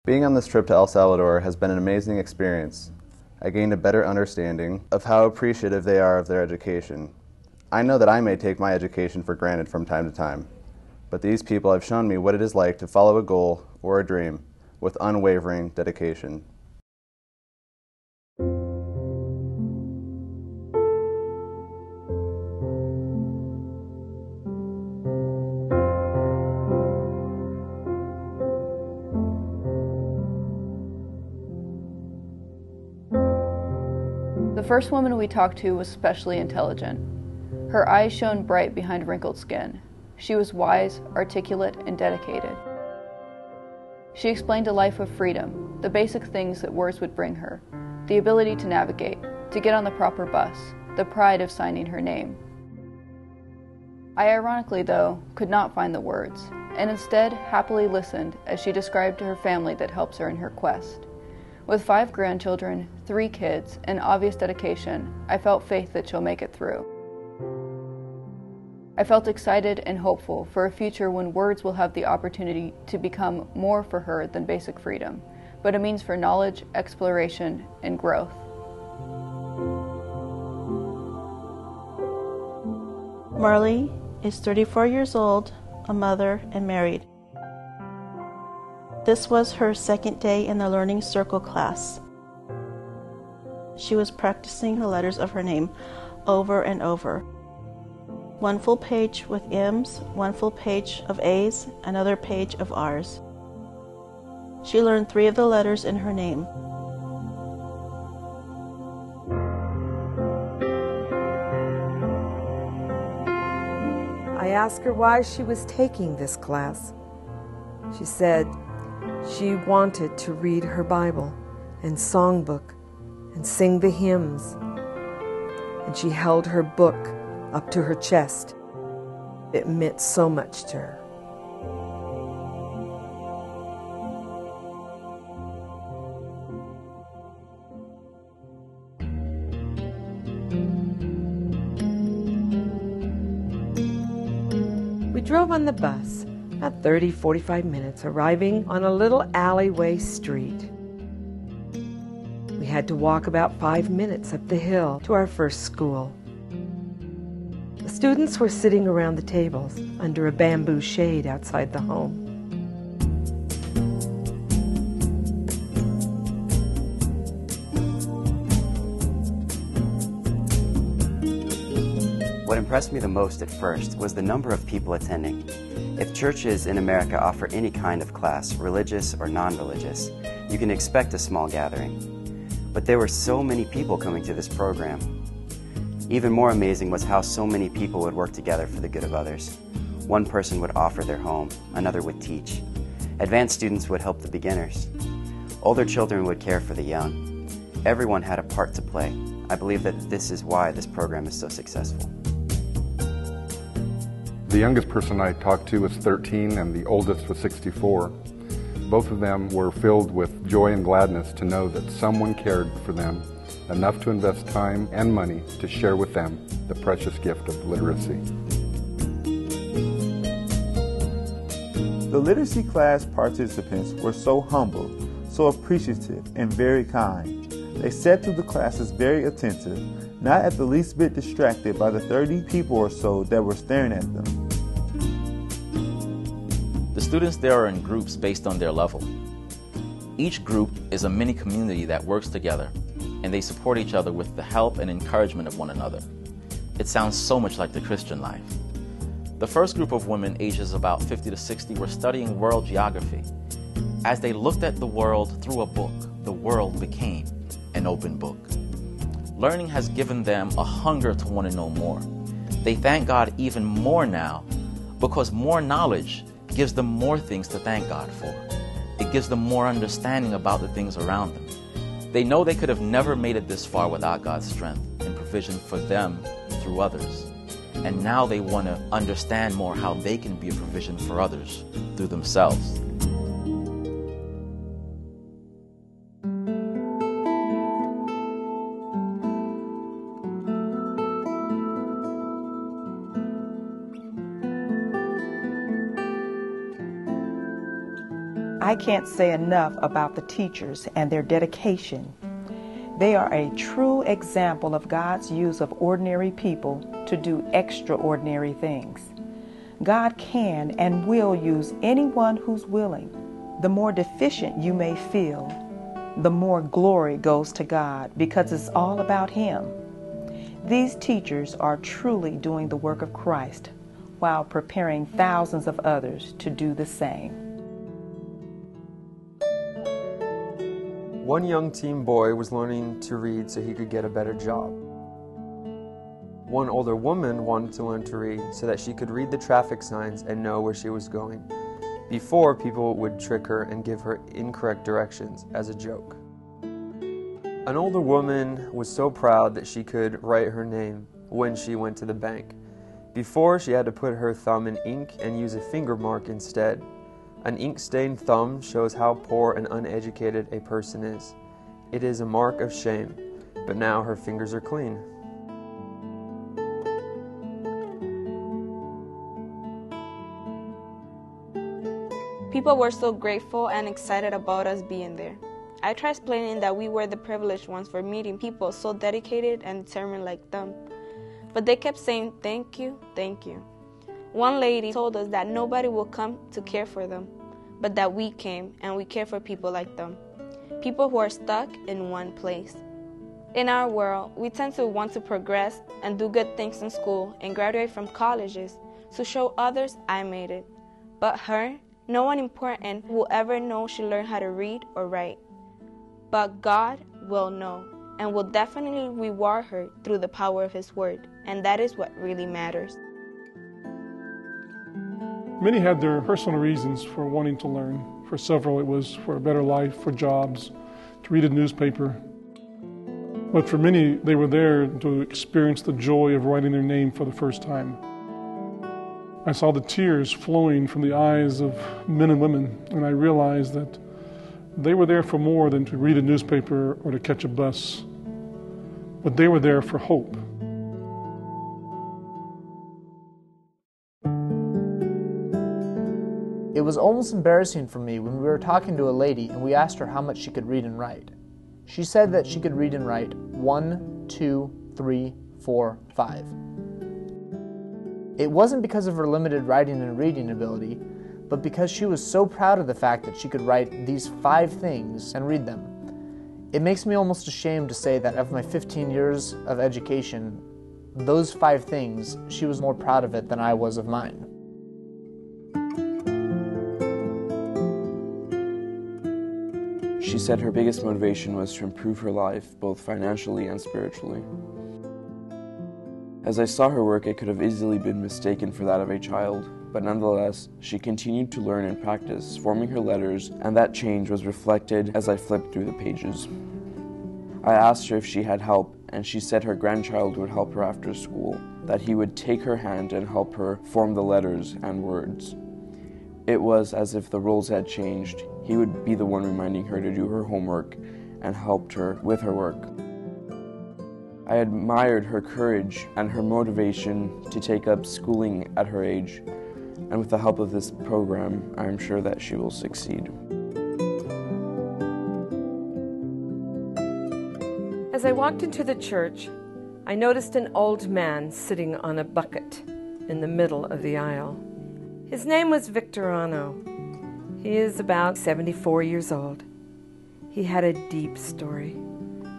Being on this trip to El Salvador has been an amazing experience. I gained a better understanding of how appreciative they are of their education. I know that I may take my education for granted from time to time, but these people have shown me what it is like to follow a goal or a dream with unwavering dedication. The first woman we talked to was especially intelligent. Her eyes shone bright behind wrinkled skin. She was wise, articulate, and dedicated. She explained a life of freedom, the basic things that words would bring her, the ability to navigate, to get on the proper bus, the pride of signing her name. I ironically, though, could not find the words, and instead happily listened as she described to her family that helps her in her quest. With 5 grandchildren, 3 kids, and obvious dedication, I felt faith that she'll make it through. I felt excited and hopeful for a future when words will have the opportunity to become more for her than basic freedom, but a means for knowledge, exploration, and growth. Marley is 34 years old, a mother, and married. This was her second day in the Learning Circle class. She was practicing the letters of her name over and over. 1 full page with M's, 1 full page of A's, another page of R's. She learned 3 of the letters in her name. I asked her why she was taking this class. She said she wanted to read her Bible and songbook and sing the hymns. And she held her book up to her chest. It meant so much to her. We drove on the bus, about 30-45 minutes, arriving on a little alleyway street. We had to walk about 5 minutes up the hill to our first school. The students were sitting around the tables under a bamboo shade outside the home. What impressed me the most at first was the number of people attending. If churches in America offer any kind of class, religious or non-religious, you can expect a small gathering. But there were so many people coming to this program. Even more amazing was how so many people would work together for the good of others. One person would offer their home, another would teach. Advanced students would help the beginners. Older children would care for the young. Everyone had a part to play. I believe that this is why this program is so successful. The youngest person I talked to was 13 and the oldest was 64. Both of them were filled with joy and gladness to know that someone cared for them enough to invest time and money to share with them the precious gift of literacy. The literacy class participants were so humble, so appreciative, and very kind. They sat through the classes very attentive, not at the least bit distracted by the 30 people or so that were staring at them. The students there are in groups based on their level. Each group is a mini community that works together, and they support each other with the help and encouragement of one another. It sounds so much like the Christian life. The first group of women, ages about 50 to 60, were studying world geography. As they looked at the world through a book, the world became an open book. Learning has given them a hunger to want to know more. They thank God even more now because more knowledge gives them more things to thank God for. It gives them more understanding about the things around them. They know they could have never made it this far without God's strength and provision for them through others. And now they want to understand more how they can be a provision for others through themselves. I can't say enough about the teachers and their dedication. They are a true example of God's use of ordinary people to do extraordinary things. God can and will use anyone who's willing. The more deficient you may feel, the more glory goes to God because it's all about Him. These teachers are truly doing the work of Christ while preparing thousands of others to do the same. One young teen boy was learning to read so he could get a better job. One older woman wanted to learn to read so that she could read the traffic signs and know where she was going. Before, people would trick her and give her incorrect directions as a joke. An older woman was so proud that she could write her name when she went to the bank. Before, she had to put her thumb in ink and use a finger mark instead. An ink-stained thumb shows how poor and uneducated a person is. It is a mark of shame, but now her fingers are clean. People were so grateful and excited about us being there. I tried explaining that we were the privileged ones for meeting people so dedicated and determined like them. But they kept saying, "Thank you, thank you." One lady told us that nobody will come to care for them, but that we came and we care for people like them. People who are stuck in one place. In our world, we tend to want to progress and do good things in school and graduate from colleges to show others I made it. But her, no one important will ever know she learned how to read or write. But God will know and will definitely reward her through the power of His Word, and that is what really matters. Many had their personal reasons for wanting to learn. For several, it was for a better life, for jobs, to read a newspaper. But for many, they were there to experience the joy of writing their name for the first time. I saw the tears flowing from the eyes of men and women, and I realized that they were there for more than to read a newspaper or to catch a bus, but they were there for hope. It was almost embarrassing for me when we were talking to a lady and we asked her how much she could read and write. She said that she could read and write 1, 2, 3, 4, 5. It wasn't because of her limited writing and reading ability, but because she was so proud of the fact that she could write these 5 things and read them. It makes me almost ashamed to say that of my 15 years of education, those 5 things, she was more proud of it than I was of mine. She said her biggest motivation was to improve her life, both financially and spiritually. As I saw her work, it could have easily been mistaken for that of a child, but nonetheless, she continued to learn and practice, forming her letters, and that change was reflected as I flipped through the pages. I asked her if she had help, and she said her grandchild would help her after school, that he would take her hand and help her form the letters and words. It was as if the roles had changed. He would be the one reminding her to do her homework and helped her with her work. I admired her courage and her motivation to take up schooling at her age, and with the help of this program, I am sure that she will succeed. As I walked into the church, I noticed an old man sitting on a bucket in the middle of the aisle. His name was Victorano. He is about 74 years old. He had a deep story,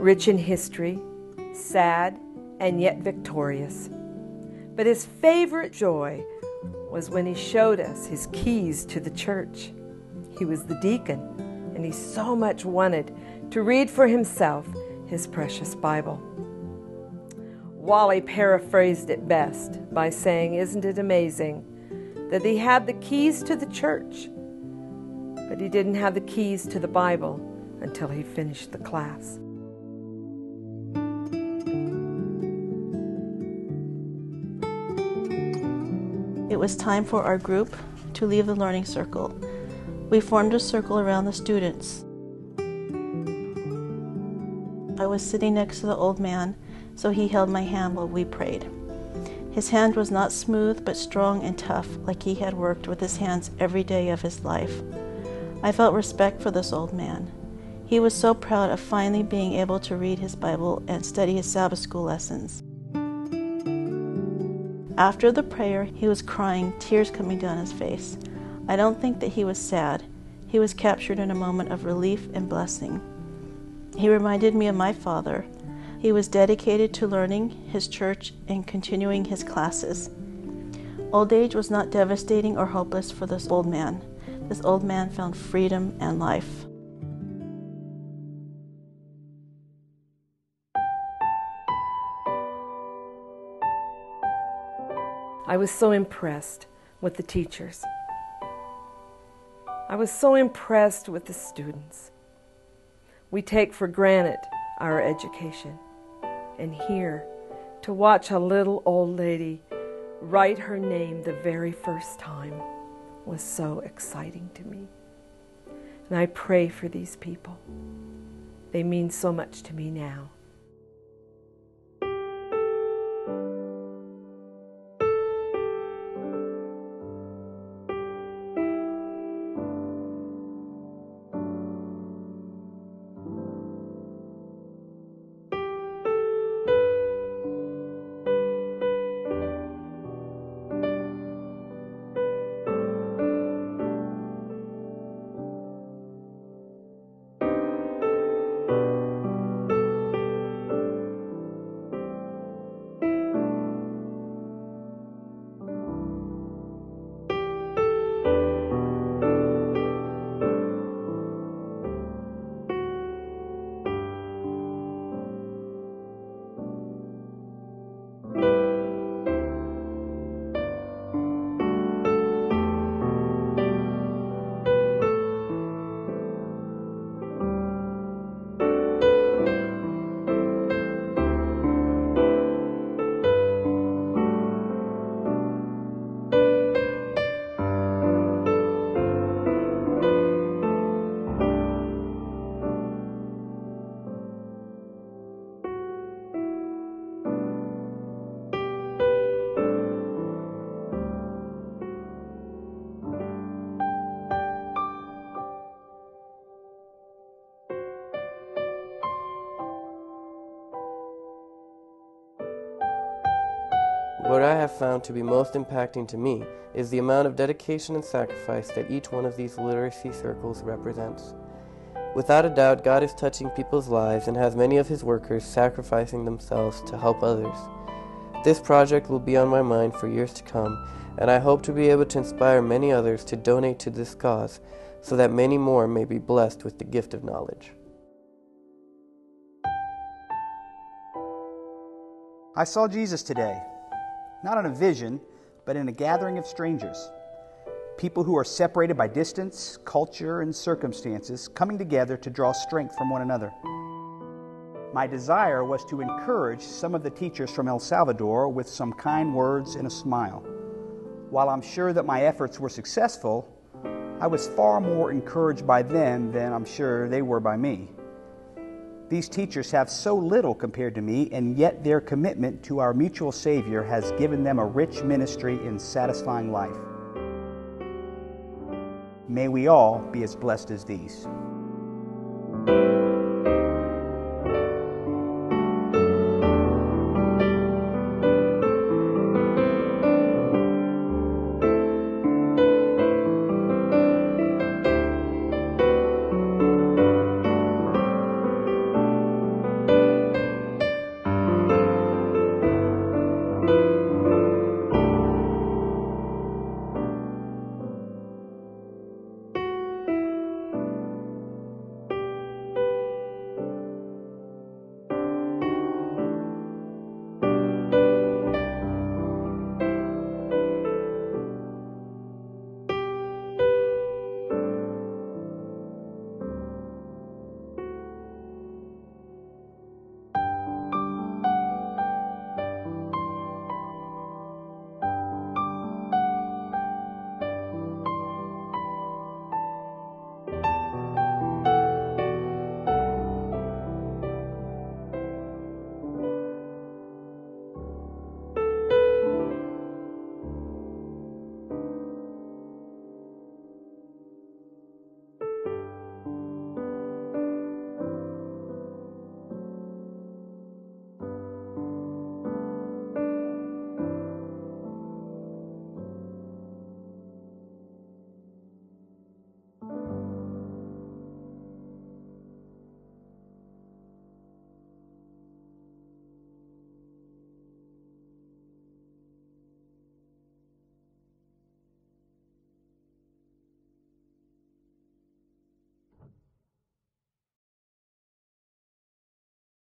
rich in history, sad and yet victorious. But his favorite joy was when he showed us his keys to the church. He was the deacon, and he so much wanted to read for himself his precious Bible. Wally paraphrased it best by saying, "Isn't it amazing that he had the keys to the church, but he didn't have the keys to the Bible until he finished the class." It was time for our group to leave the learning circle. We formed a circle around the students. I was sitting next to the old man, so he held my hand while we prayed. His hand was not smooth but strong and tough, like he had worked with his hands every day of his life. I felt respect for this old man. He was so proud of finally being able to read his Bible and study his Sabbath school lessons. After the prayer, he was crying, tears coming down his face. I don't think that he was sad. He was captured in a moment of relief and blessing. He reminded me of my father. He was dedicated to learning, his church, and continuing his classes. Old age was not devastating or hopeless for this old man. This old man found freedom and life. I was so impressed with the teachers. I was so impressed with the students. We take for granted our education. And here, to watch a little old lady write her name the very first time was so exciting to me. And I pray for these people. They mean so much to me now. What I have found to be most impacting to me is the amount of dedication and sacrifice that each one of these literacy circles represents. Without a doubt, God is touching people's lives and has many of His workers sacrificing themselves to help others. This project will be on my mind for years to come, and I hope to be able to inspire many others to donate to this cause so that many more may be blessed with the gift of knowledge. I saw Jesus today, not in a vision, but in a gathering of strangers. People who are separated by distance, culture, and circumstances coming together to draw strength from one another. My desire was to encourage some of the teachers from El Salvador with some kind words and a smile. While I'm sure that my efforts were successful, I was far more encouraged by them than I'm sure they were by me. These teachers have so little compared to me, and yet their commitment to our mutual Savior has given them a rich ministry in satisfying life. May we all be as blessed as these.